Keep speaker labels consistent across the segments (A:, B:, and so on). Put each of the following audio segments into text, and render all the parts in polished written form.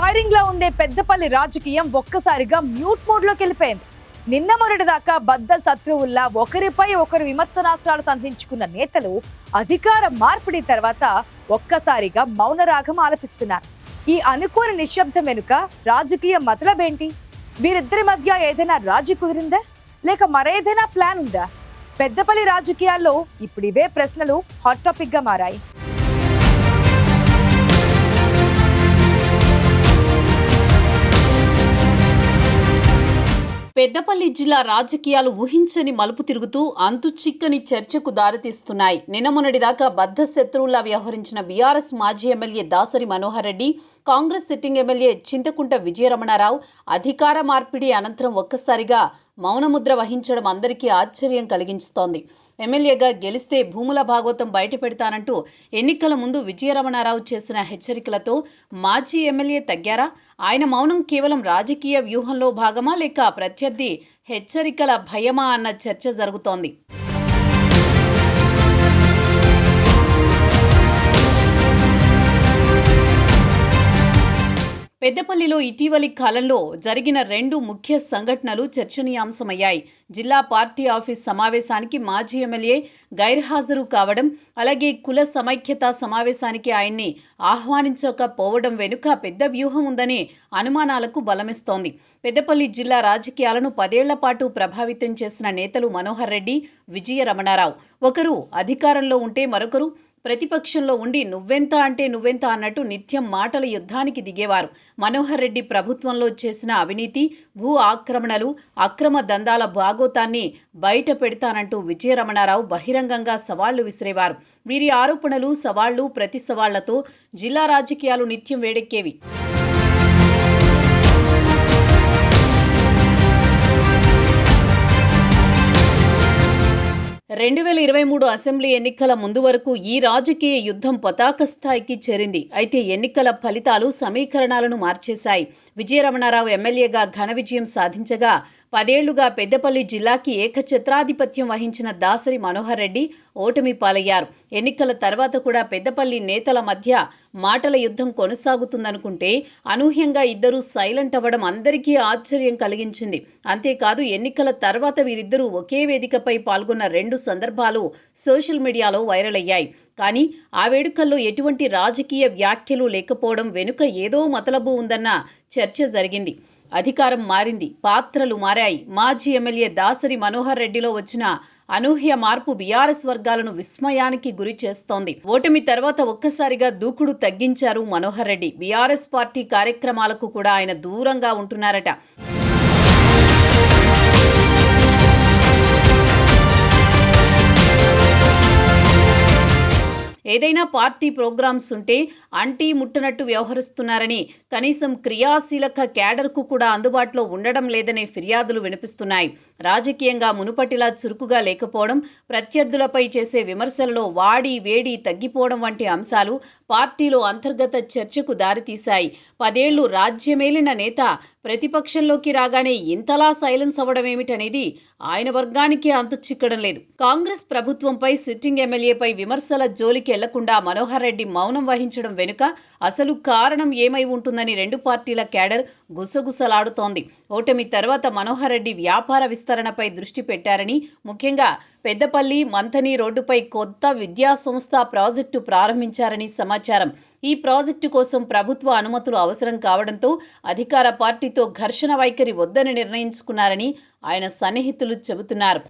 A: Firing లో ఉండే పెద్దపల్లి రాజకీయం ఒక్కసారిగా మ్యూట్ మోడ్ లోకి వెళ్ళిపోయింది. నిన్న మొన్నటి దాకా బద్ద శత్రువుల్లా ఒకరిపై ఒకరు విమర్శనాస్త్రాలు సంధించుకున్న నేతలు అధికార మార్పిడి తర్వాత ఒక్కసారిగా మౌనరాగం ఆలపిస్తున్నారు. ఈ అనుకోని నిశ్శబ్దం వెనుక రాజకీయ మతలబేంటి? వీరిద్దరి మధ్య ఏదైనా రాజీ కుదిరిందా, లేక మరేదైనా ప్లాన్ ఉందా? పెద్దపల్లి రాజకీయాల్లో ఇప్పుడు ఇవే ప్రశ్నలు హాట్ టాపిక్ గా మారాయి.
B: పెద్దపల్లి జిల్లా రాజకీయాలు ఊహించని మలుపు తిరుగుతూ అంతు చిక్కని చర్చకు దారితీస్తున్నాయి. నిన్న మొన్నటిదాకా బద్ధ శత్రువులా వ్యవహరించిన బీఆర్ఎస్ మాజీ MLA Dasari Manohar Reddy, Congress sitting MLA Chinthakunta Vijayaramanarao అధికార మార్పిడి అనంతరం ఒక్కసారిగా మౌనముద్ర వహించడం అందరికీ ఆశ్చర్యం కలిగిస్తోంది. ఎమ్మెల్యేగా గెలిస్తే భూముల భాగోతం బయట పెడతానంటూ ఎన్నికల ముందు విజయరమణారావు చేసిన హెచ్చరికలతో మాజీ ఎమ్మెల్యే తగ్గారా? ఆయన మౌనం కేవలం రాజకీయ వ్యూహంలో భాగమా, లేక ప్రత్యర్థి హెచ్చరికల భయమా అన్న చర్చ జరుగుతోంది. పెద్దపల్లిలో ఇటీవలి కాలంలో జరిగిన రెండు ముఖ్య సంఘటనలు చర్చనీయాంశమయ్యాయి. జిల్లా పార్టీ ఆఫీస్ సమావేశానికి మాజీ ఎమ్మెల్యే గైర్హాజరు కావడం, అలాగే కుల సమైక్యతా సమావేశానికి ఆయన్ని ఆహ్వానించకపోవడం వెనుక పెద్ద వ్యూహం ఉందనే అనుమానాలకు బలమిస్తోంది. పెద్దపల్లి జిల్లా రాజకీయాలను 10 ఏళ్ల పాటు ప్రభావితం చేసిన నేతలు మనోహర్ రెడ్డి, విజయరమణారావు. ఒకరు అధికారంలో ఉంటే మరొకరు ప్రతిపక్షంలో ఉండి నువ్వెంత అంటే నువ్వెంత అన్నట్టు నిత్యం మాటల యుద్ధానికి దిగేవారు. మనోహర్ రెడ్డి ప్రభుత్వంలో చేసిన అవినీతి, భూ ఆక్రమణలు, అక్రమ దందాల భాగోతాన్ని బయట పెడతానంటూ విజయరమణారావు బహిరంగంగా సవాళ్లు విసిరేవారు. వీరి ఆరోపణలు, సవాళ్లు, ప్రతి సవాళ్లతో జిల్లా రాజకీయాలు నిత్యం వేడెక్కేవి. 2023 అసెంబ్లీ ఎన్నికల ముందు వరకు ఈ రాజకీయ యుద్ధం పతాక స్థాయికి చేరింది. అయితే ఎన్నికల ఫలితాలు సమీకరణాలను మార్చేశాయి. విజయరమణారావు ఎమ్మెల్యేగా ఘన విజయం సాధించగా 10 ఏళ్లుగా పెద్దపల్లి జిల్లాకి ఏకఛత్రాధిపత్యం వహించిన దాసరి మనోహర్ రెడ్డి ఓటమి పాలయ్యారు. ఎన్నికల తర్వాత కూడా పెద్దపల్లి నేతల మధ్య మాటల యుద్ధం కొనసాగుతుందనుకుంటే అనూహ్యంగా ఇద్దరూ సైలెంట్ అవ్వడం అందరికీ ఆశ్చర్యం కలిగించింది. అంతేకాదు ఎన్నికల తర్వాత వీరిద్దరూ ఒకే వేదికపై పాల్గొన్న 2 సందర్భాలు సోషల్ మీడియాలో వైరల్ అయ్యాయి. కానీ ఆ వేడుకల్లో ఎటువంటి రాజకీయ వ్యాఖ్యలు లేకపోవడం వెనుక ఏదో మతలబు ఉందన్న చర్చ జరిగింది. అధికారం మారింది, పాత్రలు మారాయి. మాజీ ఎమ్మెల్యే దాసరి మనోహర్ రెడ్డిలో వచ్చిన అనూహ్య మార్పు బీఆర్ఎస్ వర్గాలను విస్మయానికి గురి చేస్తోంది. ఓటమి తర్వాత ఒక్కసారిగా దూకుడు తగ్గించారు మనోహర్ రెడ్డి. బీఆర్ఎస్ పార్టీ కార్యక్రమాలకు కూడా ఆయన దూరంగా ఉంటున్నారట. ఏదైనా పార్టీ ప్రోగ్రామ్స్ ఉంటే అంటీ ముట్టనట్టు వ్యవహరిస్తున్నారని, కనీసం క్రియాశీలక క్యాడర్కు కూడా అందుబాటులో ఉండడం లేదనే ఫిర్యాదులు వినిపిస్తున్నాయి. రాజకీయంగా మునుపటిలా చురుకుగా లేకపోవడం, ప్రత్యర్థులపై చేసే విమర్శలలో వాడి వేడి తగ్గిపోవడం వంటి అంశాలు పార్టీలో అంతర్గత చర్చకు దారితీశాయి. 10 ఏళ్లు రాజ్యమేలిన నేత ప్రతిపక్షంలోకి రాగానే ఇంతలా సైలెన్స్ అవ్వడమేమిటనేది ఆయన వర్గానికి అంతు చిక్కడం లేదు. కాంగ్రెస్ ప్రభుత్వంపై, సిట్టింగ్ ఎమ్మెల్యేపై విమర్శల జోలికి వెళ్లకుండా మనోహర్ రెడ్డి మౌనం వహించడం వెనుక అసలు కారణం ఏమై ఉంటుందని 2 పార్టీల క్యాడర్ గుసగుసలాడుతోంది. ఓటమి తర్వాత మనోహర్ రెడ్డి వ్యాపార విస్తరణపై దృష్టి పెట్టారని, ముఖ్యంగా పెద్దపల్లి మంథని రోడ్డుపై కొత్త విద్యా సంస్థ ప్రాజెక్టు ప్రారంభించారని సమాచారం. ఈ ప్రాజెక్టు కోసం ప్రభుత్వ అనుమతులు అవసరం కావడంతో అధికార పార్టీతో ఘర్షణ వైఖరి వద్దని నిర్ణయించుకున్నారని ఆయన సన్నిహితులు చెబుతున్నారు.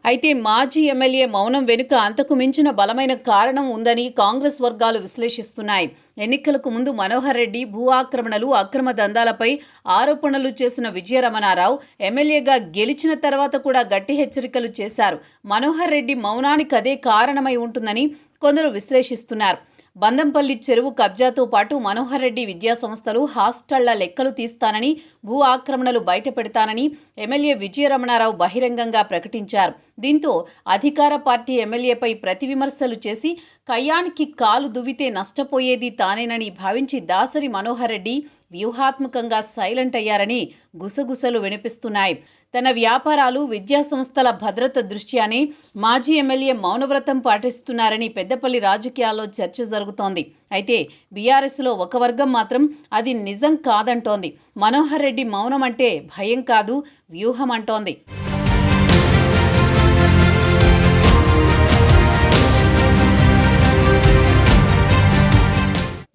B: అయితే మాజీ ఎమ్మెల్యే మౌనం వెనుక అంతకు మించిన బలమైన కారణం ఉందని కాంగ్రెస్ వర్గాలు విశ్లేషిస్తున్నాయి. ఎన్నికలకు ముందు మనోహర్ రెడ్డి భూ ఆక్రమణలు, అక్రమ దందాలపై ఆరోపణలు చేసిన విజయరమణారావు ఎమ్మెల్యేగా గెలిచిన తర్వాత కూడా గట్టి హెచ్చరికలు చేశారు. మనోహర్ రెడ్డి మౌనానికి అదే కారణమై ఉంటుందని కొందరు విశ్లేషిస్తున్నారు. బందంపల్లి చెరువు కబ్జాతో పాటు మనోహర్ రెడ్డి విద్యా సంస్థలు, హాస్టళ్ల లెక్కలు తీస్తానని, భూ ఆక్రమణలు బయట పెడతానని ఎమ్మెల్యే విజయరమణారావు బహిరంగంగా ప్రకటించారు. దీంతో అధికార పార్టీ ఎమ్మెల్యేపై ప్రతి విమర్శలు చేసి కయ్యానికి కాలు దువ్వితే నష్టపోయేది తానేనని భావించి దాసరి మనోహర్ రెడ్డి వ్యూహాత్మకంగా సైలెంట్ అయ్యారని గుసగుసలు వినిపిస్తున్నాయి. తన వ్యాపారాలు, విద్యా సంస్థల భద్రత దృష్ట్యానే మాజీ ఎమ్మెల్యే మౌనవ్రతం పాటిస్తున్నారని పెద్దపల్లి రాజకీయాల్లో చర్చ జరుగుతోంది. అయితే బీఆర్ఎస్లో ఒక వర్గం మాత్రం అది నిజం కాదంటోంది. మనోహర్ రెడ్డి మౌనం అంటే భయం కాదు, వ్యూహం అంటోంది.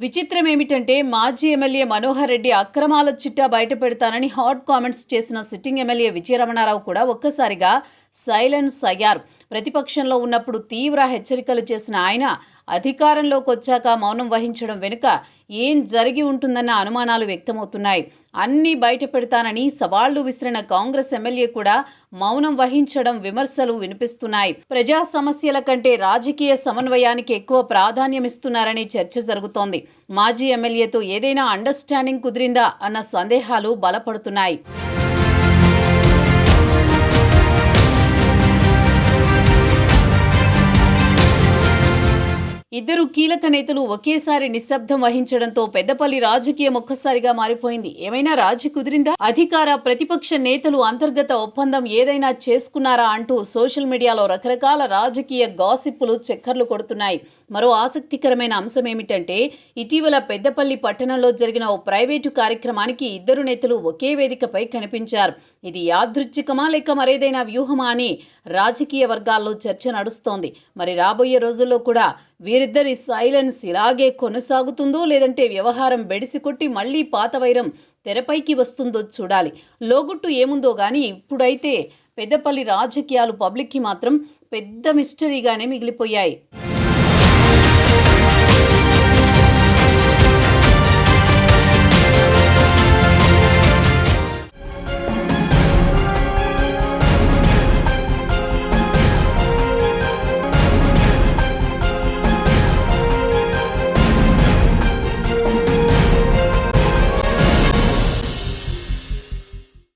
B: విచిత్రం ఏమిటంటే మాజీ ఎమ్మెల్యే మనోహర్ రెడ్డి అక్రమాల చిట్టా బయటపెడతానని హాట్ కామెంట్స్ చేసిన సిట్టింగ్ ఎమ్మెల్యే విజయరమణారావు కూడా ఒక్కసారిగా సైలెన్స్ అయ్యారు. ప్రతిపక్షంలో ఉన్నప్పుడు తీవ్ర హెచ్చరికలు చేసిన ఆయన అధికారంలోకి వచ్చాక మౌనం వహించడం వెనుక ఏం జరిగి ఉంటుందన్న అనుమానాలు వ్యక్తమవుతున్నాయి. అన్నీ బయట పెడతానని సవాళ్లు విసిరిన కాంగ్రెస్ ఎమ్మెల్యే కూడా మౌనం వహించడం విమర్శలు వినిపిస్తున్నాయి. ప్రజా సమస్యల కంటే రాజకీయ సమన్వయానికి ఎక్కువ ప్రాధాన్యమిస్తున్నారని చర్చ జరుగుతోంది. మాజీ ఎమ్మెల్యేతో ఏదైనా అండర్స్టాండింగ్ కుదిరిందా అన్న సందేహాలు బలపడుతున్నాయి. ఇద్దరు కీలక నేతలు ఒకేసారి నిశ్శబ్దం వహించడంతో పెద్దపల్లి రాజకీయం ఒక్కసారిగా మారిపోయింది. ఏమైనా రాజీ కుదిరిందా? అధికార ప్రతిపక్ష నేతలు అంతర్గత ఒప్పందం ఏదైనా చేసుకున్నారా అంటూ సోషల్ మీడియాలో రకరకాల రాజకీయ గాసిప్పులు చక్కర్లు కొడుతున్నాయి. మరో ఆసక్తికరమైన అంశం ఏమిటంటే ఇటీవల పెద్దపల్లి పట్టణంలో జరిగిన ఓ ప్రైవేటు కార్యక్రమానికి ఇద్దరు నేతలు ఒకే వేదికపై కనిపించారు. ఇది యాదృచ్ఛికమా లేక మరేదైనా వ్యూహమా అని రాజకీయ వర్గాల్లో చర్చ నడుస్తోంది. మరి రాబోయే రోజుల్లో కూడా వీరిద్దరి సైలెన్స్ ఇలాగే కొనసాగుతుందో లేదంటే వ్యవహారం బెడిసికొట్టి మళ్లీ పాత వైరం తెరపైకి వస్తుందో చూడాలి. లోగుట్టు ఏముందో గానీ ఇప్పుడైతే పెద్దపల్లి రాజకీయాలు పబ్లిక్కి మాత్రం పెద్ద మిస్టరీగానే మిగిలిపోయాయి.